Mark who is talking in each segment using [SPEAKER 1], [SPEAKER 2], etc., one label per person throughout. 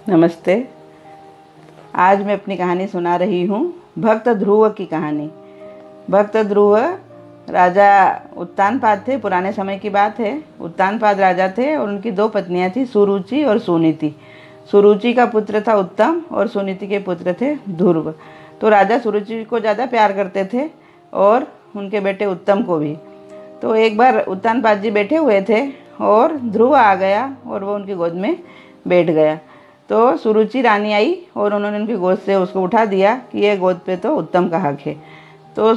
[SPEAKER 1] नमस्ते। आज मैं अपनी कहानी सुना रही हूँ भक्त ध्रुव की कहानी। भक्त ध्रुव राजा उत्तानपाद थे। पुराने समय की बात है। उत्तानपाद राजा थे और उनकी दो पत्नियाँ थी, सुरुचि और सुनीति। सुरुचि का पुत्र था उत्तम और सुनीति के पुत्र थे ध्रुव। तो राजा सुरुचि को ज़्यादा प्यार करते थे और उनके बेटे उत्तम को भी। तो एक बार उत्तानपाद जी बैठे हुए थे और ध्रुव आ गया और वो उनकी गोद में बैठ गया। तो सुरुचि रानी आई और उन्होंने उनकी गोद से उसको उठा दिया कि ये गोद पे तो उत्तम का हक है। तो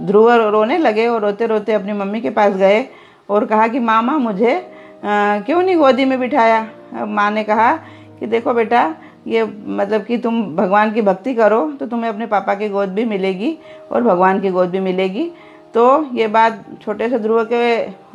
[SPEAKER 1] ध्रुव रोने लगे और रोते रोते अपनी मम्मी के पास गए और कहा कि मामा मुझे क्यों नहीं गोदी में बिठाया। माँ ने कहा कि देखो बेटा, ये मतलब कि तुम भगवान की भक्ति करो तो तुम्हें अपने पापा की गोद भी मिलेगी और भगवान की गोद भी मिलेगी। तो ये बात छोटे से ध्रुव के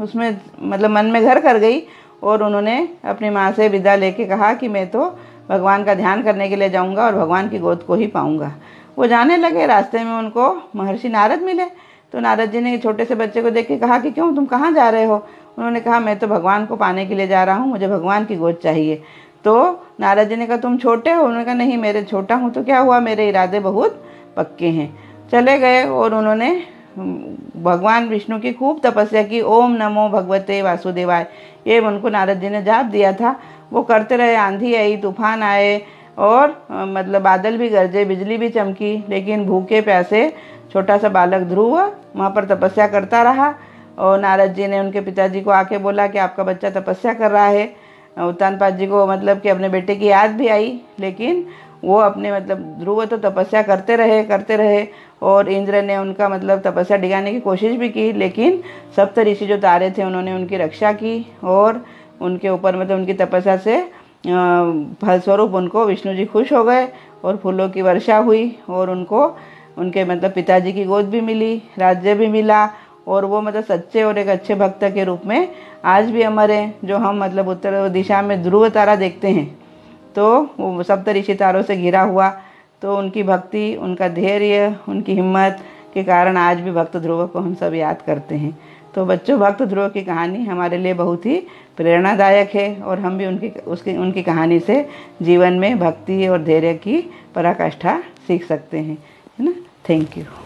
[SPEAKER 1] उसमें मतलब मन में घर कर गई और उन्होंने अपनी माँ से विदा लेके कहा कि मैं तो भगवान का ध्यान करने के लिए जाऊंगा और भगवान की गोद को ही पाऊंगा। वो जाने लगे। रास्ते में उनको महर्षि नारद मिले। तो नारद जी ने छोटे से बच्चे को देख के कहा कि क्यों, तुम कहाँ जा रहे हो। उन्होंने कहा मैं तो भगवान को पाने के लिए जा रहा हूँ, मुझे भगवान की गोद चाहिए। तो नारद जी ने कहा तुम छोटे हो। उन्होंने कहा नहीं, मेरे छोटा हूँ तो क्या हुआ, मेरे इरादे बहुत पक्के हैं। चले गए और उन्होंने भगवान विष्णु की खूब तपस्या की। ओम नमो भगवते वासुदेवाय, ये उनको नारद जी ने जाप दिया था। वो करते रहे। आंधी आई, तूफान आए और मतलब बादल भी गरजे, बिजली भी चमकी, लेकिन भूखे प्यासे छोटा सा बालक ध्रुव वहाँ पर तपस्या करता रहा। और नारद जी ने उनके पिताजी को आके बोला कि आपका बच्चा तपस्या कर रहा है। उत्तानपाद जी को मतलब कि अपने बेटे की याद भी आई, लेकिन वो अपने मतलब ध्रुव तो तपस्या करते रहे और इंद्र ने उनका मतलब तपस्या डिगाने की कोशिश भी की, लेकिन सप्त ऋषि जो तारे थे उन्होंने उनकी रक्षा की और उनके ऊपर मतलब उनकी तपस्या से फलस्वरूप उनको विष्णु जी खुश हो गए और फूलों की वर्षा हुई और उनको उनके मतलब पिताजी की गोद भी मिली, राज्य भी मिला और वो मतलब सच्चे और एक अच्छे भक्त के रूप में आज भी अमर हैं। जो हम मतलब उत्तर दिशा में ध्रुव तारा देखते हैं तो वो सप्त ऋषि तारों से घिरा हुआ। तो उनकी भक्ति, उनका धैर्य, उनकी हिम्मत के कारण आज भी भक्त ध्रुव को हम सब याद करते हैं। तो बच्चों, भक्त ध्रुव की कहानी हमारे लिए बहुत ही प्रेरणादायक है और हम भी उनकी कहानी से जीवन में भक्ति और धैर्य की पराकाष्ठा सीख सकते हैं, है ना। Thank you.